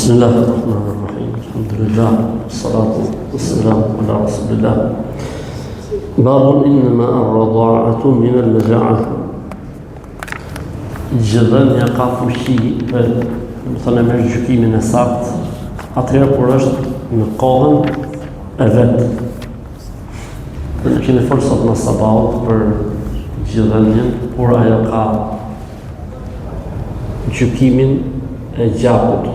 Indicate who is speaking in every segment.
Speaker 1: بسم الله الرحمن الرحيم الحمد لله والصلاة والسلام على رسول الله باب إنما الرضاعة من المجاعة gjithëdhënia ka fuqi për thënë me gjykimin e saktë atëherë kur është në kohën e vetë. Dhe ne kemi folur sot në sabat për gjithëdhënien kur ajo ka gjykimin e gjakut.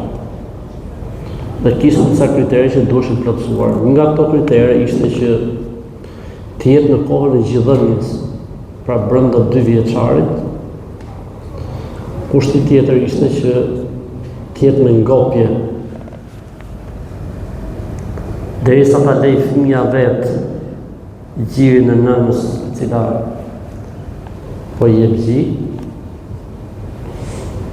Speaker 1: Dhe kishte disa kritere që duheshin plotësuar. Nga këto kritere ishte që të jetë në kohën e gjithëdhënies, pra brenda 2 vjeçarit. Kushti tjetër ishte që të jetë me ngopje derisa ta lej fëmia vet gjirin e nënës e cila po i jep gji.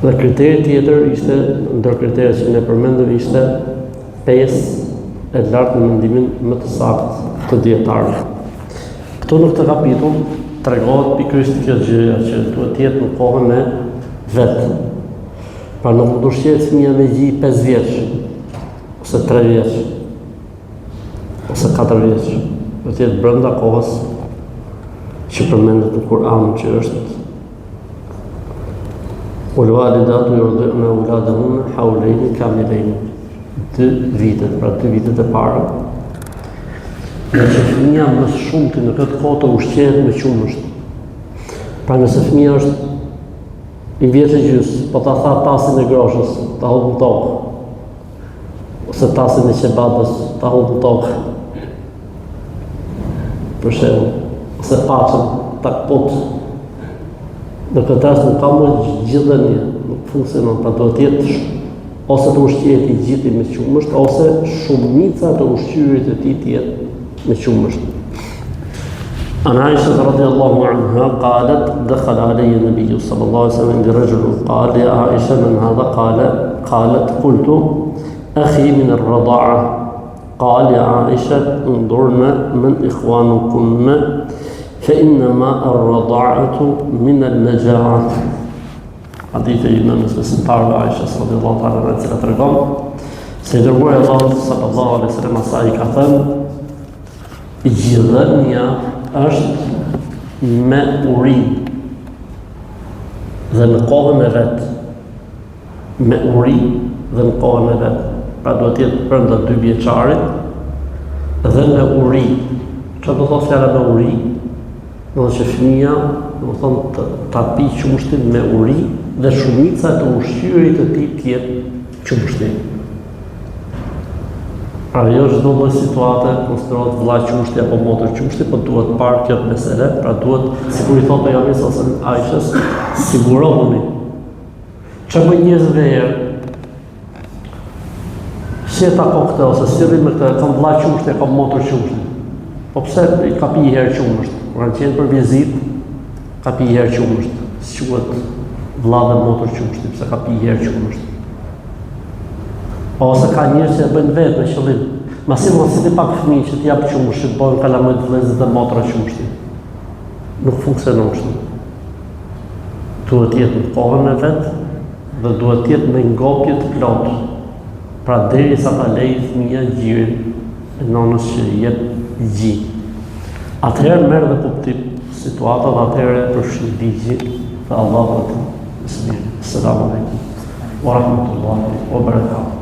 Speaker 1: Dhe kriteri tjetër ishte, ndër kriteret që ne përmendëm, ishte pesë e lartë në mendimin më të saktë të dietarëve. Këtu në këtë kapitull tregohet pikërisht kjo gjëja që duhet të jetë në kohën e vetë. Pra nuk do shqet fëmia me gji 5 vjeç, ose 3 vjeç, ose 4 vjeç. Do të jetë brenda kohës që përmendet në Kur'an, që është والوالدات يرضعن أولادهن حولين كاملين. 2 vitet, pra 2 vitet e para. Dhe që fëmia më shumti në këtë kohë të ushqehet me qumësht. Pra nëse fëmia është i vjeç e gjys, po ta tha tasin e groshës, ta hodh në tokë. Ose tasin e qebabës, ta hodh në tokë. Për shembull, ose paçën, ta kput. Në këtë rast nuk ka më gjithëdhënie, nuk funksionon, pra duhet të jetë ose të ushqehet i gjithë me qumësht, ose shumica të ushqyerit e tij të jetë me qumësht. عن عائشة رضي الله عنها قالت دخل علي النبي صلى الله عليه وسلم برجل قال يا عائشة من هذا؟ قالت قلت أخي من الرضاعة. قال يا عائشة انظرن من إخوانكن فإنما الرضاعة من المجاعة. حديث النبي صلى الله عليه وسلم رضي الله تعالى عنه se tregon se dërguari i Allahut sallallahu alaihi wasallam asaj ka thënë gjithëdhënia është me uri dhe në kohën e vet. Me uri dhe në kohën e vet. Pra duhet të jetë brenda 2 vjeçarit dhe me uri. Çfarë do thotë fjala me uri? Do të thotë fëmia, do të thonë ta pi qumshtin me uri dhe shumica të ushqyerit të tij të jetë qumshti. Pra jo çdo lloj situate konsiderohet vëlla qumshti apo motër qumshti, po duhet parë kjo mesele, pra duhet, sikur i thotë pejgamberi ose Aishës, sigurohuni. Çfarë bën njerëzve herë? Si ta kokte ose sillin me këtë, kam vëlla qumshti, kam motër qumshti. Po pse i ka pi herë qumësht? Kur kanë qenë për vizit, ka pi herë qumësht. Si quhet vëlla dhe motër qumështi, pse ka pi herë qumësht? Ose ka njerëz që e bëjnë vetë me qëllim. Masi mos i pak fëmijë që t'jap qumësht, bëhen kalamajt vëllezër dhe motra qumështi. Nuk funksionon kështu. Duhet të jetë në kohën e vet dhe duhet të jetë me ngopje të plotë. Pra derisa ta lejë fëmia gjirin e nonës që i jep gji. Atëherë merr dhe kuptim situata dhe atëherë përfshin ligji dhe Allahu. Bismillah. Assalamu alaikum wa rahmatullahi wa barakatuh.